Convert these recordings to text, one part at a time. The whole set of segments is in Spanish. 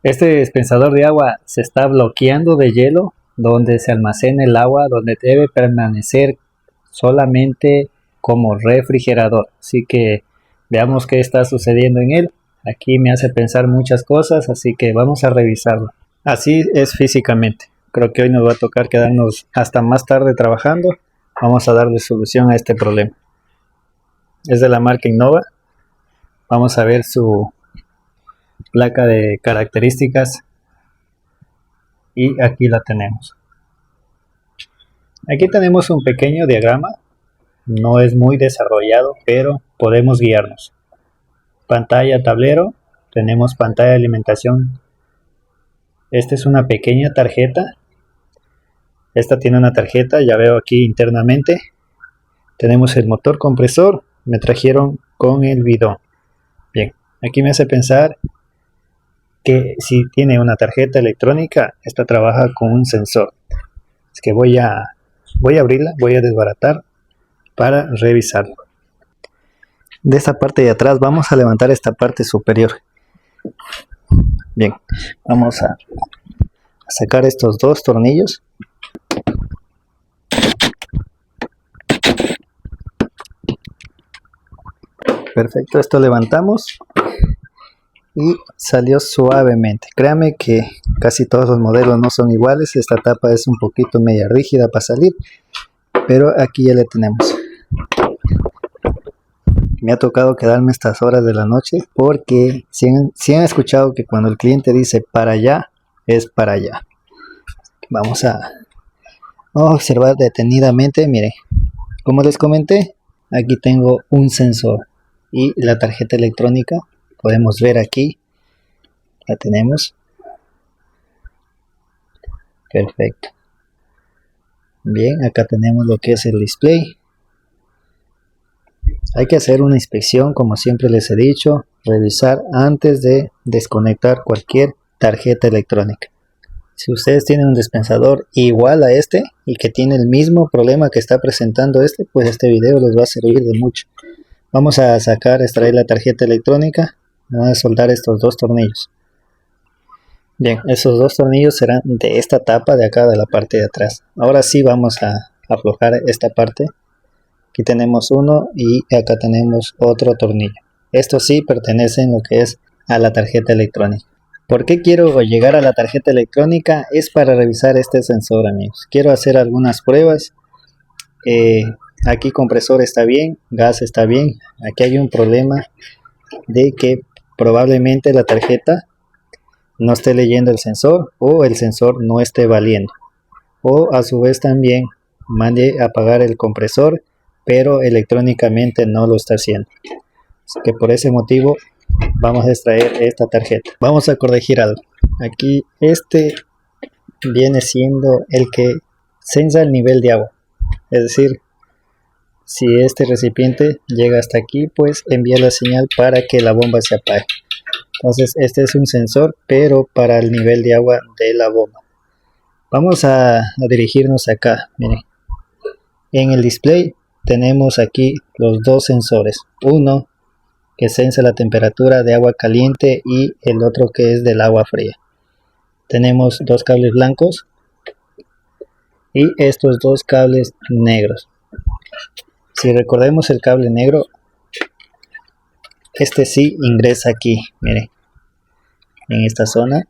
Este dispensador de agua se está bloqueando de hielo donde se almacena el agua, donde debe permanecer solamente como refrigerador. Así que veamos qué está sucediendo en él. Aquí me hace pensar muchas cosas, así que vamos a revisarlo. Así es físicamente. Creo que hoy nos va a tocar quedarnos hasta más tarde trabajando. Vamos a darle solución a este problema. Es de la marca Innova. Vamos a ver su placa de características y aquí la tenemos. Aquí tenemos un pequeño diagrama, no es muy desarrollado, pero podemos guiarnos. Pantalla tablero, tenemos pantalla de alimentación. Esta es una pequeña tarjeta. Esta tiene una tarjeta, ya veo aquí internamente. Tenemos el motor compresor, me trajeron con el bidón. Bien, aquí me hace pensar que si tiene una tarjeta electrónica, esta trabaja con un sensor. Es que voy a abrirla, voy a desbaratar para revisarlo. De esta parte de atrás vamos a levantar esta parte superior. Bien, vamos a sacar estos dos tornillos. Perfecto, esto levantamos y salió suavemente. Créame que casi todos los modelos no son iguales. Esta tapa es un poquito media rígida para salir, pero aquí ya le tenemos. Me ha tocado quedarme estas horas de la noche porque si han escuchado que cuando el cliente dice para allá, es para allá. Vamos a observar detenidamente. Mire, como les comenté, aquí tengo un sensor y la tarjeta electrónica. Podemos ver aquí, la tenemos. Perfecto. Bien, acá tenemos lo que es el display. Hay que hacer una inspección, como siempre les he dicho, revisar antes de desconectar cualquier tarjeta electrónica. Si ustedes tienen un dispensador igual a este y que tiene el mismo problema que está presentando este, pues este video les va a servir de mucho. Vamos a extraer la tarjeta electrónica, vamos a soldar estos dos tornillos. Bien, esos dos tornillos serán de esta tapa de acá, de la parte de atrás. Ahora sí vamos a aflojar esta parte. Aquí tenemos uno y acá tenemos otro tornillo. Estos sí pertenecen lo que es a la tarjeta electrónica. ¿Por qué quiero llegar a la tarjeta electrónica? Es para revisar este sensor, amigos. Quiero hacer algunas pruebas. Aquí compresor está bien, gas está bien. Aquí hay un problema de que probablemente la tarjeta no esté leyendo el sensor o el sensor no esté valiendo. O a su vez también mande a apagar el compresor, pero electrónicamente no lo está haciendo. Así que por ese motivo vamos a extraer esta tarjeta. Vamos a corregir algo. Aquí este viene siendo el que sensa el nivel de agua. Es decir, si este recipiente llega hasta aquí, pues envía la señal para que la bomba se apague. Entonces este es un sensor, pero para el nivel de agua de la bomba. Vamos a dirigirnos acá. Miren, en el display tenemos aquí los dos sensores. Uno que sensa la temperatura de agua caliente y el otro que es del agua fría. Tenemos dos cables blancos y estos dos cables negros. Si recordemos el cable negro, este sí ingresa aquí, miren, en esta zona,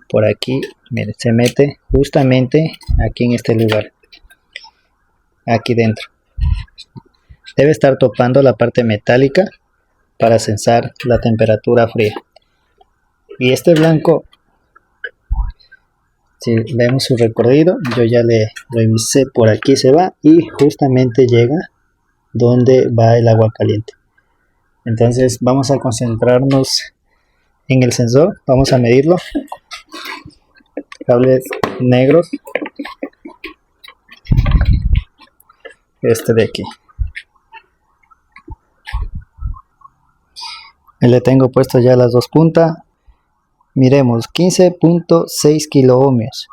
por aquí, miren, se mete justamente aquí en este lugar, aquí dentro. Debe estar topando la parte metálica para sensar la temperatura fría. Y este blanco, si vemos su recorrido, yo ya le revisé, por aquí se va y justamente llega donde va el agua caliente. Entonces vamos a concentrarnos en el sensor, vamos a medirlo. Cables negros, este de aquí. Le tengo puesto ya las dos puntas. Miremos, 15.6 kiloohmios.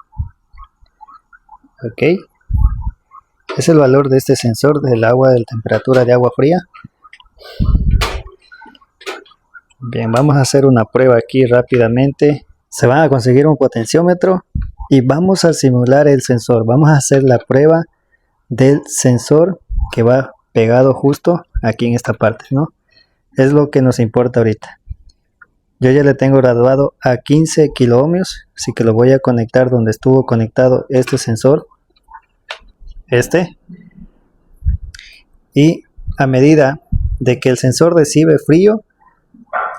Ok. Es el valor de este sensor del agua, de la temperatura de agua fría. Bien, vamos a hacer una prueba aquí rápidamente. Se van a conseguir un potenciómetro y vamos a simular el sensor. Vamos a hacer la prueba del sensor que va pegado justo aquí en esta parte, ¿no? Es lo que nos importa ahorita. Yo ya le tengo graduado a 15 kilo ohmios, así que lo voy a conectar donde estuvo conectado este sensor. Y a medida de que el sensor recibe frío,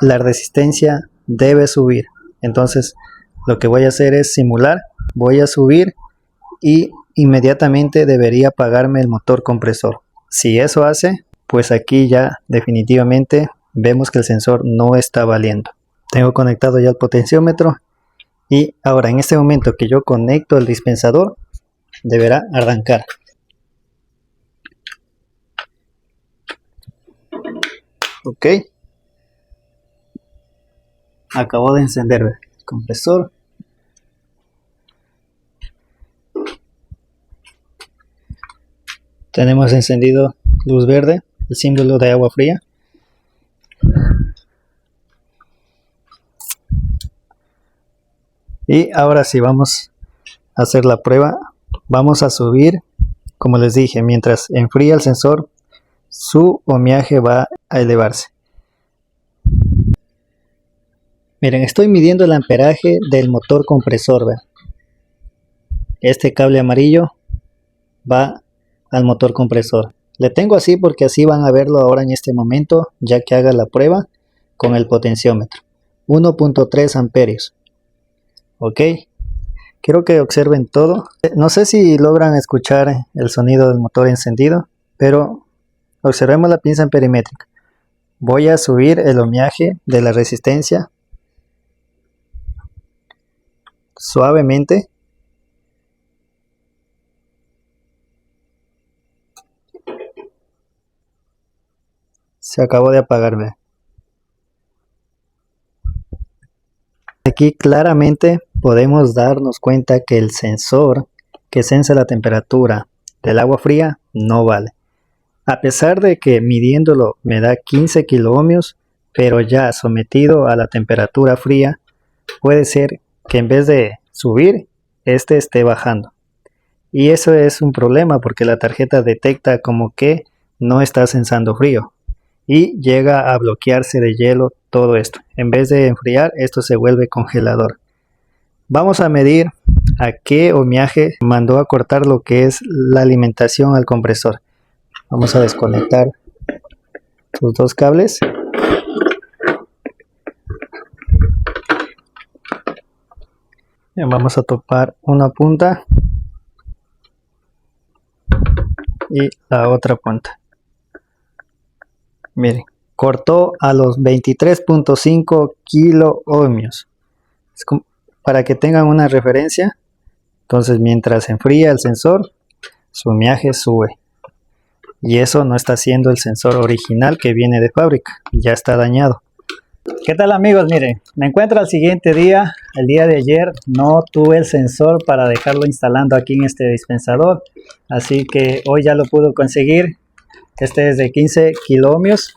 la resistencia debe subir. Entonces lo que voy a hacer es simular, voy a subir y inmediatamente debería apagarme el motor compresor. Si eso hace, pues aquí ya definitivamente vemos que el sensor no está valiendo. Tengo conectado ya el potenciómetro y ahora en este momento que yo conecto el dispensador deberá arrancar. Ok, acabo de encender el compresor. Tenemos encendido luz verde, el símbolo de agua fría. Y ahora sí vamos a hacer la prueba. Vamos a subir, como les dije, mientras enfría el sensor, su ohmiaje va a elevarse. Miren, estoy midiendo el amperaje del motor compresor. ¿Ven? Este cable amarillo va al motor compresor. Le tengo así porque así van a verlo ahora en este momento, ya que haga la prueba con el potenciómetro. 1.3 amperios. Ok, quiero que observen todo. No sé si logran escuchar el sonido del motor encendido, pero observemos la pinza amperimétrica. Voy a subir el ohmiaje de la resistencia suavemente. Se acabó de apagar. Aquí claramente podemos darnos cuenta que el sensor que sensa la temperatura del agua fría no vale. A pesar de que midiéndolo me da 15 kilo ohmios, pero ya sometido a la temperatura fría, puede ser que en vez de subir, este esté bajando. Y eso es un problema porque la tarjeta detecta como que no está sensando frío y llega a bloquearse de hielo todo esto. En vez de enfriar, esto se vuelve congelador. Vamos a medir a qué ohmiaje mandó a cortar lo que es la alimentación al compresor. Vamos a desconectar sus dos cables. Vamos a topar una punta y la otra punta. Miren, cortó a los 23.5 kilo ohmios. Para que tengan una referencia, entonces mientras enfría el sensor, su ohmiaje sube. Y eso no está haciendo el sensor original que viene de fábrica, ya está dañado. ¿Qué tal amigos? Miren, me encuentro al siguiente día. El día de ayer no tuve el sensor para dejarlo instalando aquí en este dispensador, así que hoy ya lo pude conseguir. Este es de 15 kilo ohmios,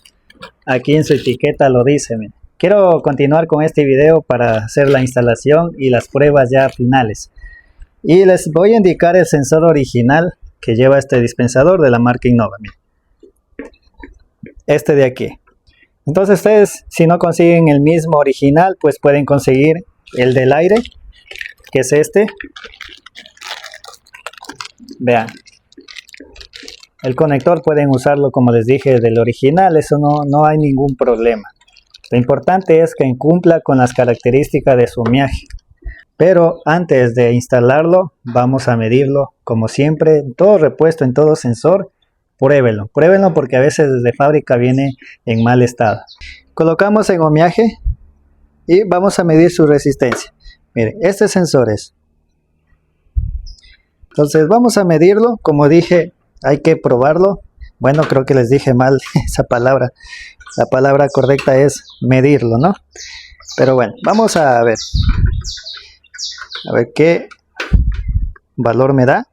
aquí en su etiqueta lo dice. Miren. Quiero continuar con este video para hacer la instalación y las pruebas ya finales. Y les voy a indicar el sensor original que lleva este dispensador de la marca Innova. Miren. Este de aquí. Entonces ustedes, si no consiguen el mismo original, pues pueden conseguir el del aire, que es este. Vean. El conector pueden usarlo, como les dije, del original, eso no hay ningún problema. Lo importante es que cumpla con las características de su ohmiaje. Pero antes de instalarlo, vamos a medirlo, como siempre, en todo repuesto, en todo sensor. Pruébenlo porque a veces desde fábrica viene en mal estado. Colocamos en ohmiaje y vamos a medir su resistencia. Miren, este sensor es. Entonces vamos a medirlo, como dije, hay que probarlo. Bueno, creo que les dije mal esa palabra. La palabra correcta es medirlo, ¿no? Pero bueno, vamos a ver. A ver qué valor me da.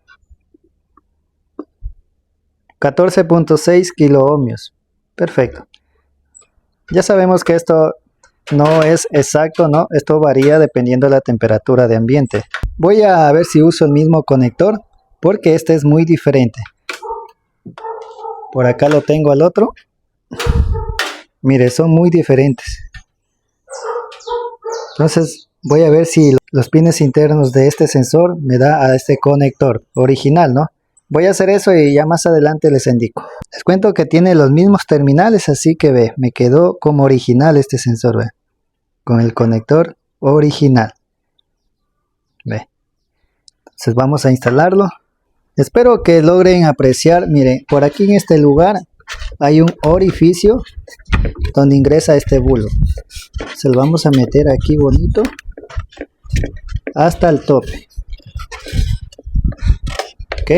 14.6 kilo ohmios. Perfecto. Ya sabemos que esto no es exacto, ¿no? Esto varía dependiendo de la temperatura de ambiente. Voy a ver si uso el mismo conector, porque este es muy diferente. Por acá lo tengo al otro. Mire, son muy diferentes. Entonces voy a ver si los pines internos de este sensor me da a este conector original, ¿no? Voy a hacer eso y ya más adelante les indico. Les cuento que tiene los mismos terminales, así que ve, me quedó como original este sensor, ve, con el conector original. Ve. Entonces vamos a instalarlo. Espero que logren apreciar. Miren, por aquí en este lugar hay un orificio donde ingresa este bulbo. Se lo vamos a meter aquí bonito hasta el tope. Ok.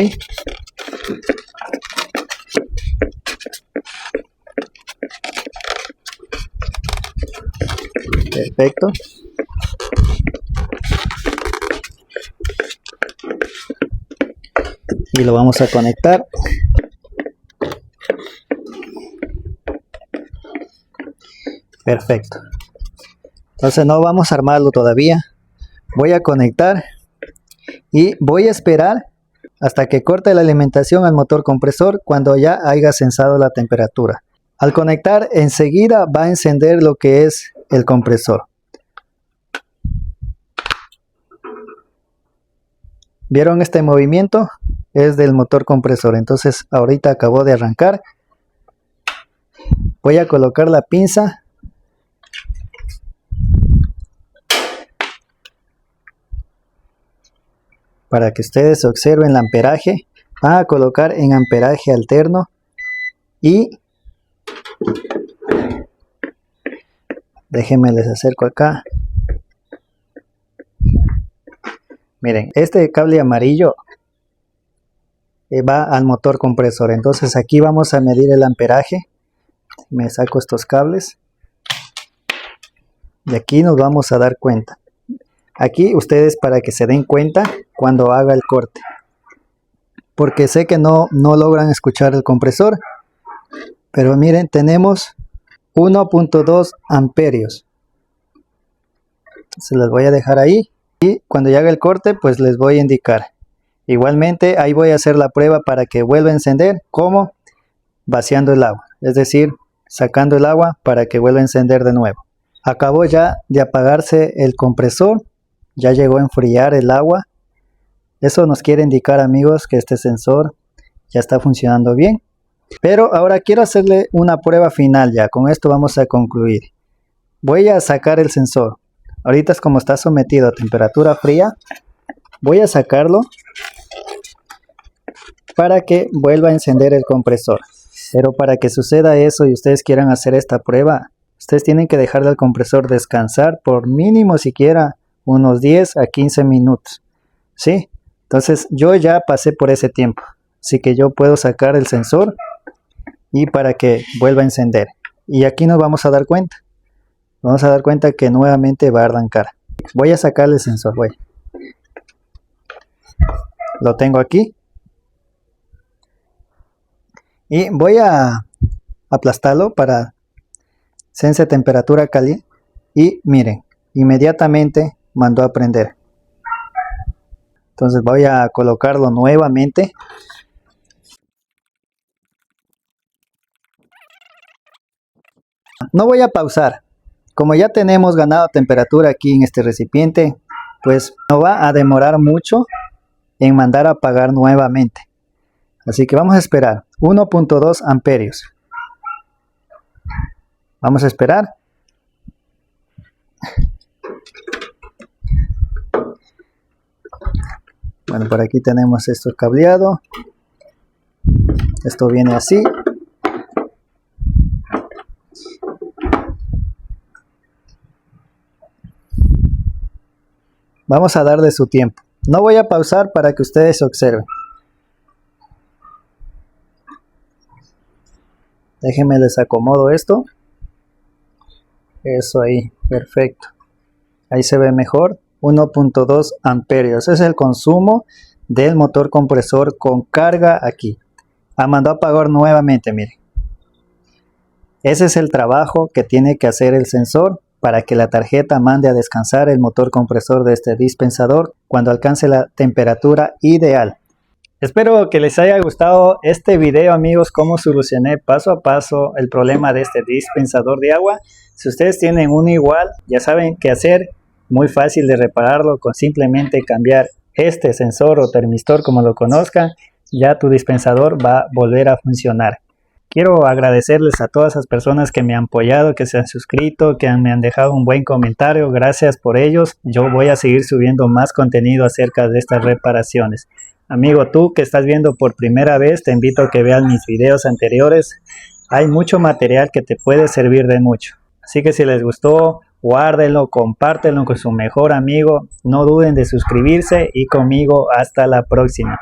Perfecto. Y lo vamos a conectar. Perfecto. Entonces no vamos a armarlo todavía. Voy a conectar y voy a esperar hasta que corte la alimentación al motor compresor cuando ya haya sensado la temperatura. Al conectar, enseguida va a encender lo que es el compresor. ¿Vieron este movimiento? Es del motor compresor. Entonces ahorita acabó de arrancar. Voy a colocar la pinza. Para que ustedes observen el amperaje. Van a colocar en amperaje alterno. Y déjenme les acerco acá. Miren, este cable amarillo va al motor compresor. Entonces aquí vamos a medir el amperaje. Me saco estos cables. Y aquí nos vamos a dar cuenta. Aquí ustedes para que se den cuenta cuando haga el corte. Porque sé que no logran escuchar el compresor. Pero miren, tenemos 1.2 amperios. Se los voy a dejar ahí. Y cuando ya haga el corte, pues les voy a indicar. Igualmente, ahí voy a hacer la prueba para que vuelva a encender. ¿Cómo? Vaciando el agua. Es decir, sacando el agua para que vuelva a encender de nuevo. Acabó ya de apagarse el compresor. Ya llegó a enfriar el agua. Eso nos quiere indicar, amigos, que este sensor ya está funcionando bien. Pero ahora quiero hacerle una prueba final ya. Con esto vamos a concluir. Voy a sacar el sensor. Ahorita es como está sometido a temperatura fría. Voy a sacarlo para que vuelva a encender el compresor. Pero para que suceda eso y ustedes quieran hacer esta prueba, ustedes tienen que dejarle al compresor descansar por mínimo siquiera unos 10 a 15 minutos. ¿Sí? Entonces yo ya pasé por ese tiempo. Así que yo puedo sacar el sensor y para que vuelva a encender. Y aquí nos vamos a dar cuenta. Vamos a dar cuenta que nuevamente va a arrancar. Voy a sacarle el sensor. Lo tengo aquí. Y voy a aplastarlo para sense temperatura caliente. Y miren, inmediatamente mandó a prender. Entonces voy a colocarlo nuevamente. No voy a pausar. Como ya tenemos ganado temperatura aquí en este recipiente, pues no va a demorar mucho en mandar a apagar nuevamente. Así que vamos a esperar. 1.2 amperios. Vamos a esperar. Bueno, por aquí tenemos esto cableado. Esto viene así. Vamos a darle su tiempo. No voy a pausar para que ustedes observen. Déjenme les acomodo esto. Eso ahí, perfecto. Ahí se ve mejor. 1.2 amperios. Ese es el consumo del motor compresor con carga aquí. Mandó a apagar nuevamente, miren. Ese es el trabajo que tiene que hacer el sensor para que la tarjeta mande a descansar el motor compresor de este dispensador cuando alcance la temperatura ideal. Espero que les haya gustado este video, amigos, cómo solucioné paso a paso el problema de este dispensador de agua. Si ustedes tienen uno igual, ya saben qué hacer. Muy fácil de repararlo con simplemente cambiar este sensor o termistor, como lo conozcan. Ya tu dispensador va a volver a funcionar. Quiero agradecerles a todas esas personas que me han apoyado, que se han suscrito, que me han dejado un buen comentario. Gracias por ellos. Yo voy a seguir subiendo más contenido acerca de estas reparaciones. Amigo, tú que estás viendo por primera vez, te invito a que veas mis videos anteriores. Hay mucho material que te puede servir de mucho. Así que si les gustó, guárdenlo, compártenlo con su mejor amigo. No duden de suscribirse y conmigo hasta la próxima.